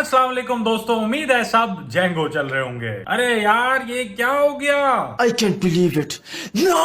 अस्सलाम वालेकुम दोस्तों, उम्मीद है सब जेंगो चल रहे होंगे। अरे यार ये क्या हो गया? I can't believe it. No!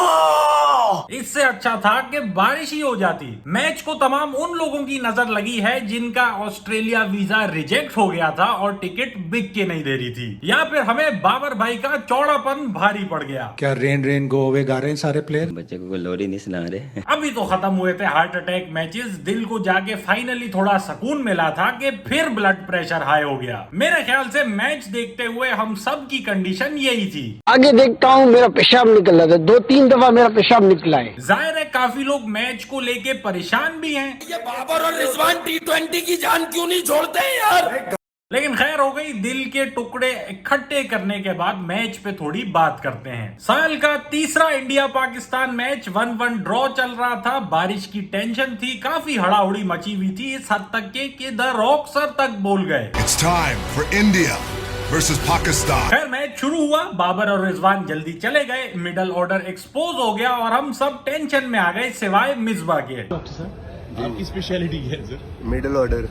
इससे अच्छा था कि बारिश ही हो जाती। मैच को तमाम उन लोगों की नजर लगी है जिनका ऑस्ट्रेलिया वीजा रिजेक्ट हो गया था और टिकट बिक के नहीं दे रही थी, या फिर हमें बाबर भाई का चौड़ापन भारी पड़ गया। क्या रेन रेन गो अवे गा रहे हैं सारे प्लेयर? बच्चे को लोरी नहीं सुना रहे। अभी तो खत्म हुए थे हार्ट अटैक मैचेस, दिल को जाके फाइनली थोड़ा सुकून मिला था कि फिर ब्लड प्रेशर हाई हो गया। मेरे ख्याल से मैच देखते हुए हम सब की कंडीशन यही थी। आगे देखता हूँ, मेरा पेशाब निकल रहा था, 2-3 दफा मेरा पेशाब निकला है। जाहिर है काफी लोग मैच को लेके परेशान भी हैं। ये बाबर और रिजवान T20 की जान क्यों नहीं छोड़ते हैं यार। लेकिन खैर हो गई, दिल के टुकड़े इकट्ठे करने के बाद मैच पे थोड़ी बात करते हैं। साल का तीसरा इंडिया पाकिस्तान मैच 1-1 ड्रॉ चल रहा था। बारिश की टेंशन थी, काफी हड़ाहुड़ी मची हुई थी, इस हद तक के द रॉक सर तक बोल गए। It's time for India versus Pakistan. खैर मैच शुरू हुआ, बाबर और रिजवान जल्दी चले गए, मिडल ऑर्डर एक्सपोज हो गया और हम सब टेंशन में आ गए सिवाय मिसबा के। आपकी स्पेशलिटी क्या है सर? Middle order.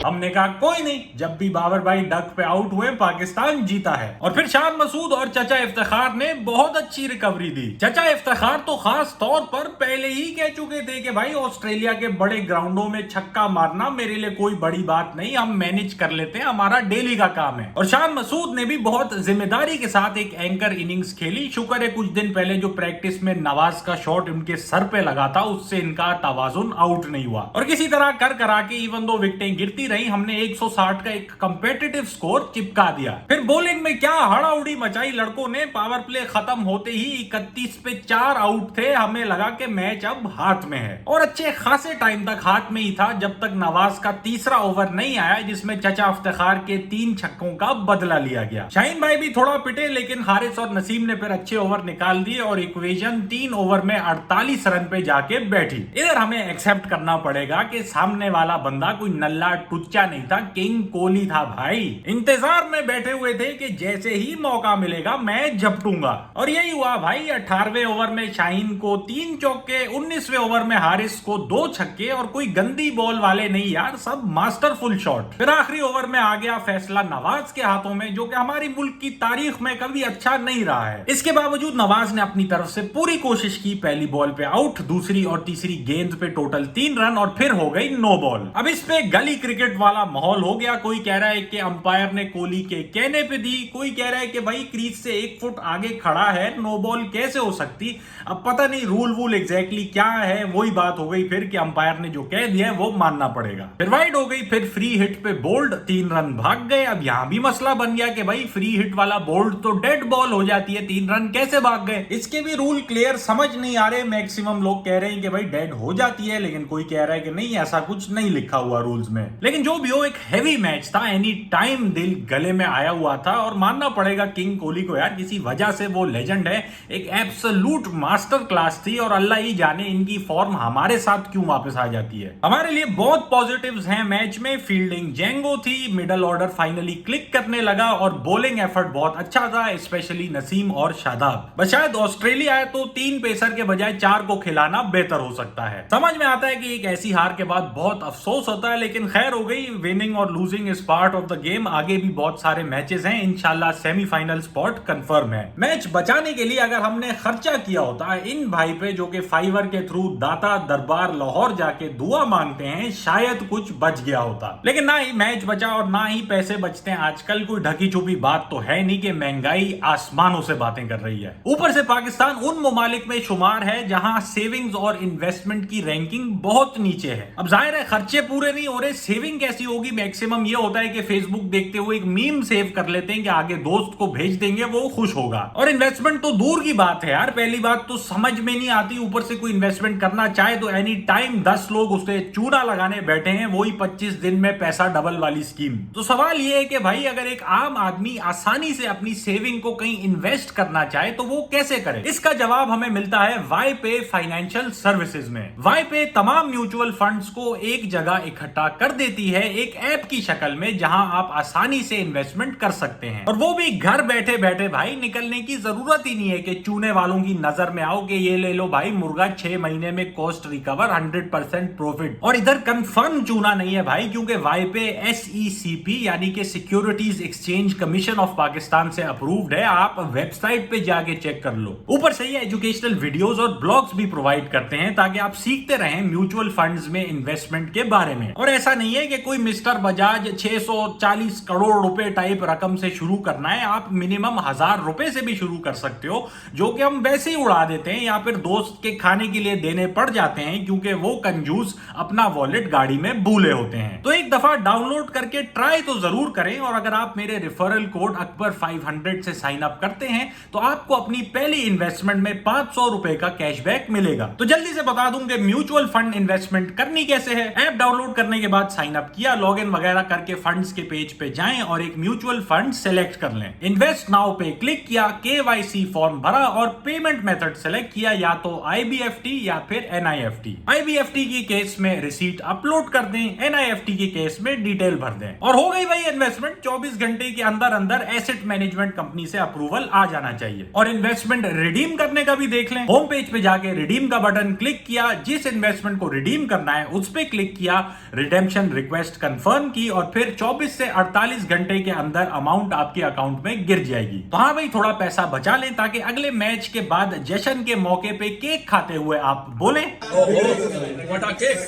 हमने कहा कोई नहीं, जब भी बाबर भाई डक पे आउट हुए पाकिस्तान जीता है। और फिर शान मसूद और चचा इफ्तिखार ने बहुत अच्छी रिकवरी दी। चचा इफ्तिखार तो खास तौर पर पहले ही कह चुके थे कि भाई ऑस्ट्रेलिया के बड़े ग्राउंडों में छक्का मारना मेरे लिए कोई बड़ी बात नहीं, हम मैनेज कर लेते हैं, हमारा डेली का काम है। और शान मसूद ने भी बहुत जिम्मेदारी के साथ एक एंकर इनिंग्स खेली। शुक्र है कुछ दिन पहले जो प्रैक्टिस में नवाज का शॉट उनके सर पे लगा था उससे इनका तवाजुन आउट नहीं हुआ। और किसी तरह कर करा के इवन दो विकेटें गिरती रही, हमने 160 का एक कंपेटिटिव स्कोर चिपका दिया। फिर बॉलिंग में क्या हड़ाउड़ी मचाई लड़कों ने। पावर प्ले खत्म होते ही 31 पे 4 आउट थे, हमें लगा कि मैच अब हाथ में है। और अच्छे खासे टाइम तक हाथ में ही था जब तक नवाज का तीसरा ओवर नहीं आया जिसमें चचा इफ्तिखार के 3 छक्कों का बदला लिया गया। शाहीन भाई भी थोड़ा पिटे, लेकिन हारिस और नसीम ने फिर अच्छे ओवर निकाल दिए और इक्वेशन 3 ओवर में 48 रन पे जाके बैठी। इधर हमें एक्सेप्ट करना पड़ेगा कि सामने वाला बंदा कोई नल्ला टुच्चा नहीं था, किंग कोहली था भाई। इंतजार में बैठे हुए थे कि जैसे ही मौका मिलेगा मैं झपटूंगा, और यही हुआ भाई। 18वें ओवर में शाहीन को 3 चौके, 19वें ओवर में हारिस को 2 छक्के, और कोई गंदी बॉल वाले नहीं यार, सब मास्टरफुल शॉट। फिर आखिरी ओवर में आ गया फैसला नवाज के हाथों में, जो कि हमारी मुल्क की तारीख में कभी अच्छा नहीं रहा है। इसके बावजूद नवाज ने अपनी तरफ से पूरी कोशिश की। पहली बॉल पे आउट, दूसरी और तीसरी गेंद पे टोटल 3 रन, और फिर हो गई नो बॉल। अब इस पे गली क्रिकेट वाला माहौल हो गया। कोई कह रहा है कि अंपायर ने कोहली के कहने पे दी, कोई कह रहा है कि भाई क्रीज से 1 फुट आगे खड़ा है, नो बॉल कैसे हो सकती। अब पता नहीं रूल एग्जैक्टली क्या है। वही बात हो गई फिर कि अंपायर ने जो कह दिया है वो मानना पड़ेगा। फिर वाइड हो गई, फिर फ्री हिट पे बोल्ड, 3 रन भाग गए। अब यहां भी मसला बन गया कि भाई फ्री हिट वाला बोल्ड तो डेड बॉल हो जाती है, 3 रन कैसे भाग गए। इसके भी रूल क्लियर समझ नहीं आ रहे। मैक्सिमम लोग कह रहे हैं कि भाई डेड हो जाती है, लेकिन कोई कह रहा है कि नहीं, ऐसा कुछ नहीं लिखा हुआ रूल्स में। लेकिन जो भी हो, एक हैवी मैच था, एनी टाइम दिल गले में आया हुआ था। और मानना पड़ेगा किंग कोहली को यार, किसी वजह से वो लेजेंड है, एक एब्सोल्यूट मास्टर क्लास थी। और अल्लाह ही जाने इनकी फॉर्म हमारे साथ क्यों वापस आ जाती है। हमारे लिए बहुत पॉजिटिव्स हैं मैच में। फील्डिंग जेंगो थी, मिडल ऑर्डर फाइनली क्लिक करने लगा, और बॉलिंग एफर्ट बहुत अच्छा था, स्पेशली नसीम और शादाब। बस शायद ऑस्ट्रेलिया है तो 3 पेसर के बजाय 4 को खिलाना बेहतर हो सकता है। समझ में आता है कि एक ऐसी हार के बाद बहुत अफसोस होता है, लेकिन खैर हो गई। विनिंग और losing is part of the game. आगे भी बहुत सारे मैचेस हैं, इंशाल्लाह सेमीफाइनल स्पॉट कंफर्म है। मैच बचाने के लिए अगर हमने खर्चा किया होता इन भाई पे, जो कि फाइवर के थ्रू दाता दरबार लाहौर जाके दुआ मांगते हैं, शायद कुछ बच गया होता। लेकिन ना ही मैच बचा और ना ही पैसे बचते हैं। आजकल कोई ढकी छुपी बात तो है नहीं कि महंगाई आसमानों से बातें कर रही है। ऊपर से पाकिस्तान उन ममालिक में शुमार है जहां सेविंग्स और इन्वेस्टमेंट की रैंकिंग बहुत नीचे है। अब जाहिर है खर्चे पूरे नहीं हो रहे, सेविंग कैसी होगी। मैक्सिमम ये होता है कि फेसबुक देखते हुए एक मीम सेव कर लेते हैं कि आगे दोस्त को भेज देंगे, वो खुश होगा। और इन्वेस्टमेंट तो दूर की बात है यार, पहली बात तो समझ में नहीं आती। ऊपर से कोई इन्वेस्टमेंट करना चाहे तो एनी टाइम 10 लोग उसे चूना लगाने बैठे हैं, वही 25 दिन में पैसा डबल वाली स्कीम। तो सवाल ये है कि भाई अगर एक आम आदमी आसानी से अपनी सेविंग को कहीं इन्वेस्ट करना चाहे तो वो कैसे करे। इसका जवाब हमें मिलता है वाईपे फाइनेंशियल सर्विसेज में। वाईपे तमाम म्यूचुअल फंड्स को एक जगह इकट्ठा कर देती होती है एक ऐप की शक्ल में, जहां आप आसानी से इन्वेस्टमेंट कर सकते हैं, और वो भी घर बैठे बैठे भाई। निकलने की जरूरत ही नहीं है कि चूने वालों की नजर में आओ कि ये ले लो भाई मुर्गा 6 महीने में कॉस्ट रिकवर 100% प्रॉफिट। और इधर कंफर्म चूना नहीं है भाई, क्योंकि वाईपे SECP यानी कि securities exchange commission of Pakistan से अप्रूव्ड है। आप वेबसाइट पे जाके चेक कर लो। ऊपर से ये एजुकेशनल वीडियोस और ब्लॉग्स भी प्रोवाइड करते हैं ताकि आप सीखते रहें म्यूचुअल फंड्स में इन्वेस्टमेंट के बारे में। और ऐसा नहीं है कि कोई मिस्टर बजाज 640 करोड़ रुपए टाइप रकम से शुरू करना है। आप मिनिमम 1000 रुपए से भी शुरू कर सकते हो, जो कि हम वैसे ही उड़ा देते हैं या फिर दोस्त के खाने के लिए देने पड़ जाते हैं, क्योंकि वो कंजूस अपना वॉलेट गाड़ी में भूले होते हैं। तो एक दफा डाउनलोड करके ट्राई तो जरूर करें, और अगर आप मेरे रेफरल कोड अकबर 500 से साइन अप करते हैं तो आपको अपनी पहली इन्वेस्टमेंट में 500 रुपए का कैशबैक मिलेगा। तो जल्दी से बता दूं कि म्यूचुअल फंड इन्वेस्टमेंट करनी कैसे है। ऐप डाउनलोड करने के बाद साइन अप किया, लॉग इन वगैरह करके फंड्स के पेज पे जाएं और एक म्यूचुअल फंड सेलेक्ट कर लें। इन्वेस्ट नाउ पे क्लिक किया, KYC फॉर्म भरा और पेमेंट मेथड सेलेक्ट किया, या तो IBFT या फिर NIFT। IBFT की केस में रिसीट अपलोड कर दें, NIFT की केस में डिटेल भर दें, और हो गई भाई इन्वेस्टमेंट। 24 घंटे के अंदर अंदर एसेट मैनेजमेंट कंपनी से अप्रूवल आ जाना चाहिए। और इन्वेस्टमेंट रिडीम करने का भी देख लें। होम पेज पे जाके रिडीम का बटन क्लिक किया, जिस इन्वेस्टमेंट को रिडीम करना है उस पे क्लिक किया, रिडेम्पशन रिक्वेस्ट कंफर्म की, और फिर 24 से 48 घंटे के अंदर अमाउंट आपके अकाउंट में गिर जाएगी। तो हाँ भाई, थोड़ा पैसा बचा लें ताकि अगले मैच के बाद जश्न के मौके पे केक खाते हुए आप बोले,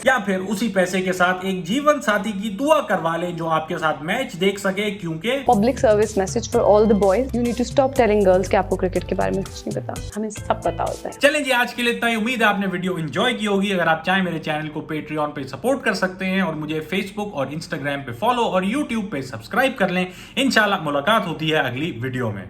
या फिर उसी पैसे के साथ एक जीवन साथी की दुआ करवा लें जो आपके साथ मैच देख सके, क्योंकि public service message for all the boys, you need to stop telling girls कि आपको क्रिकेट के बारे में कुछ नहीं पता। हमें सब पता होता है। चलें जी, आज के लिए इतना ही। उम्मीद है आपने वीडियो एंजॉय की होगी। अगर आप चाहें मेरे चैनल को पेट्रियन पे सपोर्ट कर सकते हैं, और मुझे फेसबुक और इंस्टाग्राम पे फॉलो और यूट्यूब पे सब्सक्राइब कर लें। इंशाल्लाह मुलाकात होती है अगली वीडियो में।